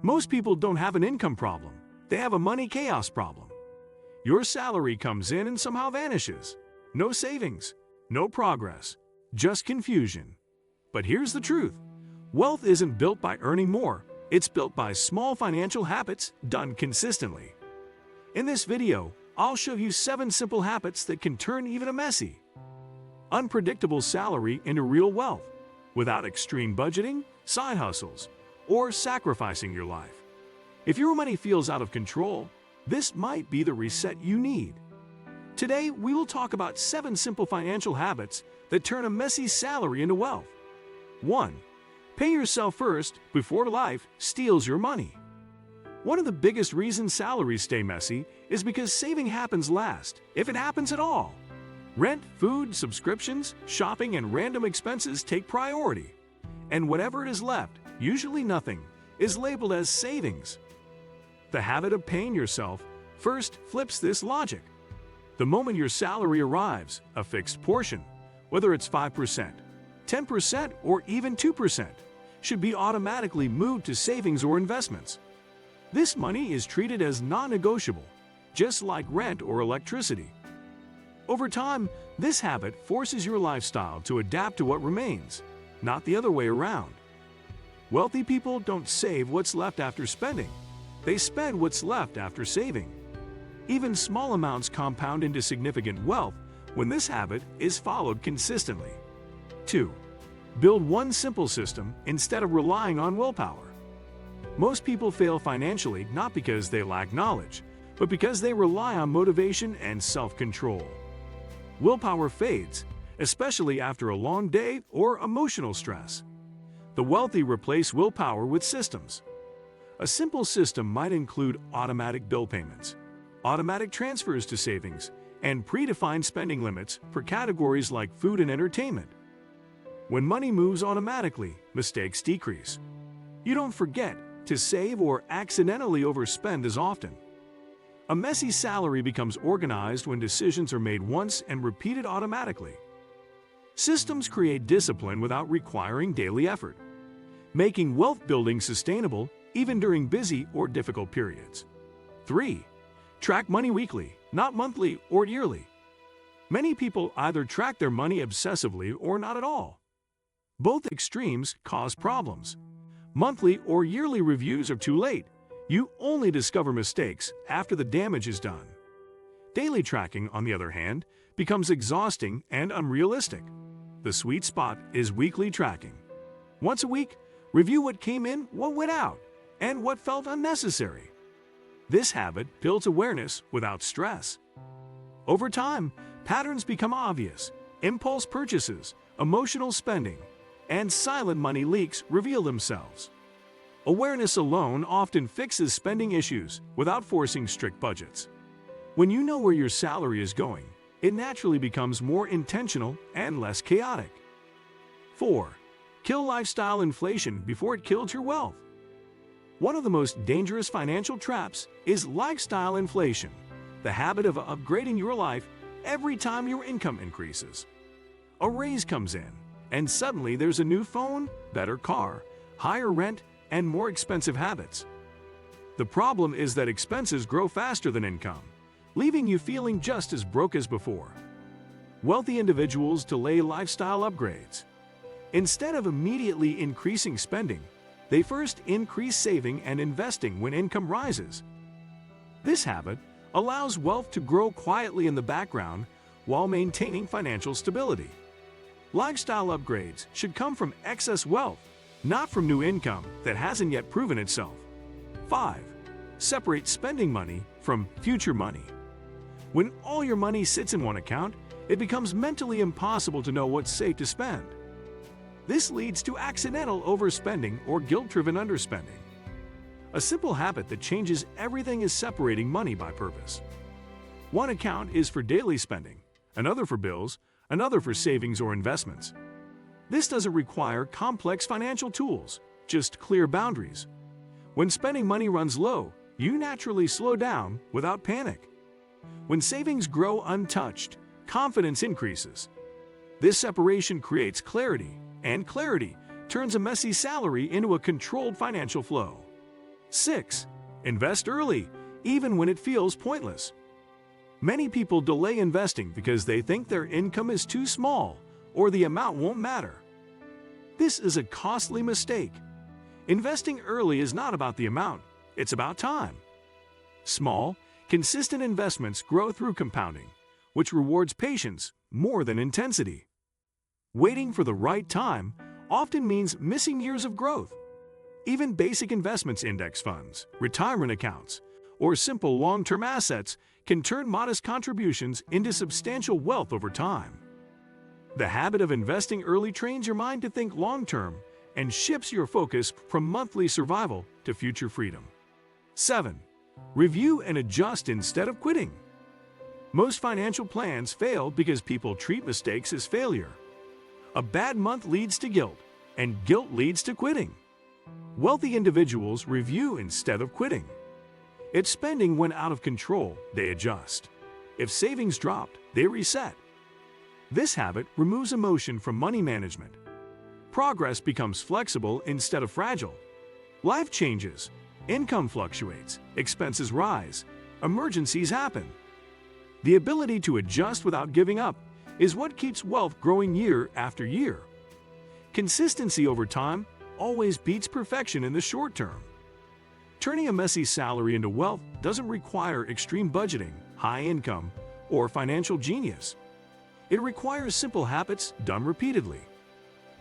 Most people don't have an income problem, they have a money chaos problem. Your salary comes in and somehow vanishes. No savings, no progress, just confusion. But here's the truth. Wealth isn't built by earning more, it's built by small financial habits done consistently. In this video, I'll show you 7 simple habits that can turn even a messy, unpredictable salary into real wealth without extreme budgeting, side hustles, or sacrificing your life. If your money feels out of control, this might be the reset you need. Today, we will talk about 7 simple financial habits that turn a messy salary into wealth. 1. Pay yourself first before life steals your money. One of the biggest reasons salaries stay messy is because saving happens last, if it happens at all. Rent, food, subscriptions, shopping, and random expenses take priority. And whatever it is left, usually nothing, is labeled as savings. The habit of paying yourself first flips this logic. The moment your salary arrives, a fixed portion, whether it's 5%, 10%, or even 2%, should be automatically moved to savings or investments. This money is treated as non-negotiable, just like rent or electricity. Over time, this habit forces your lifestyle to adapt to what remains, not the other way around. Wealthy people don't save what's left after spending. They spend what's left after saving. Even small amounts compound into significant wealth when this habit is followed consistently. 2. Build one simple system instead of relying on willpower. Most people fail financially not because they lack knowledge, but because they rely on motivation and self-control. Willpower fades, especially after a long day or emotional stress. The wealthy replace willpower with systems. A simple system might include automatic bill payments, automatic transfers to savings, and predefined spending limits for categories like food and entertainment. When money moves automatically, mistakes decrease. You don't forget to save or accidentally overspend as often. A messy salary becomes organized when decisions are made once and repeated automatically. Systems create discipline without requiring daily effort, making wealth building sustainable even during busy or difficult periods. 3. Track money weekly, not monthly or yearly. Many people either track their money obsessively or not at all. Both extremes cause problems. Monthly or yearly reviews are too late. You only discover mistakes after the damage is done. Daily tracking, on the other hand, becomes exhausting and unrealistic. The sweet spot is weekly tracking. Once a week, review what came in, what went out, and what felt unnecessary. This habit builds awareness without stress. Over time, patterns become obvious. Impulse purchases, emotional spending, and silent money leaks reveal themselves. Awareness alone often fixes spending issues without forcing strict budgets. When you know where your salary is going, it naturally becomes more intentional and less chaotic. 4. Kill lifestyle inflation before it kills your wealth. One of the most dangerous financial traps is lifestyle inflation, the habit of upgrading your life every time your income increases. A raise comes in, and suddenly there's a new phone, better car, higher rent, and more expensive habits. The problem is that expenses grow faster than income, leaving you feeling just as broke as before. Wealthy individuals delay lifestyle upgrades. Instead of immediately increasing spending, they first increase saving and investing when income rises. This habit allows wealth to grow quietly in the background while maintaining financial stability. Lifestyle upgrades should come from excess wealth, not from new income that hasn't yet proven itself. 5. Separate spending money from future money. When all your money sits in one account, it becomes mentally impossible to know what's safe to spend. This leads to accidental overspending or guilt-driven underspending. A simple habit that changes everything is separating money by purpose. One account is for daily spending, another for bills, another for savings or investments. This doesn't require complex financial tools, just clear boundaries. When spending money runs low, you naturally slow down without panic. When savings grow untouched, confidence increases. This separation creates clarity, and clarity turns a messy salary into a controlled financial flow. 6. Invest early, even when it feels pointless. Many people delay investing because they think their income is too small or the amount won't matter. This is a costly mistake. Investing early is not about the amount, it's about time. Small, consistent investments grow through compounding, which rewards patience more than intensity. Waiting for the right time often means missing years of growth. Even basic investments, index funds, retirement accounts, or simple long-term assets can turn modest contributions into substantial wealth over time. The habit of investing early trains your mind to think long-term and shifts your focus from monthly survival to future freedom. 7. Review and adjust instead of quitting. Most financial plans fail because people treat mistakes as failure. A bad month leads to guilt, and guilt leads to quitting. Wealthy individuals review instead of quitting. If spending went out of control, they adjust. If savings dropped, they reset. This habit removes emotion from money management. Progress becomes flexible instead of fragile. Life changes. Income fluctuates. Expenses rise. Emergencies happen. The ability to adjust without giving up is what keeps wealth growing year after year. Consistency over time always beats perfection in the short term. Turning a messy salary into wealth doesn't require extreme budgeting, high income, or financial genius. It requires simple habits done repeatedly.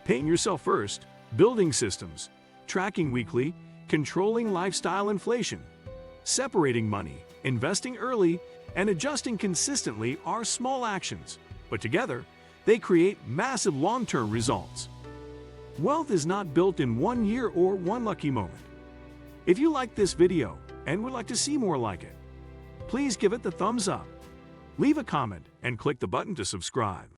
Paying yourself first, building systems, tracking weekly, controlling lifestyle inflation, separating money, investing early, and adjusting consistently are small actions, but together, they create massive long-term results. Wealth is not built in one year or one lucky moment. If you liked this video and would like to see more like it, please give it the thumbs up, leave a comment, and click the button to subscribe.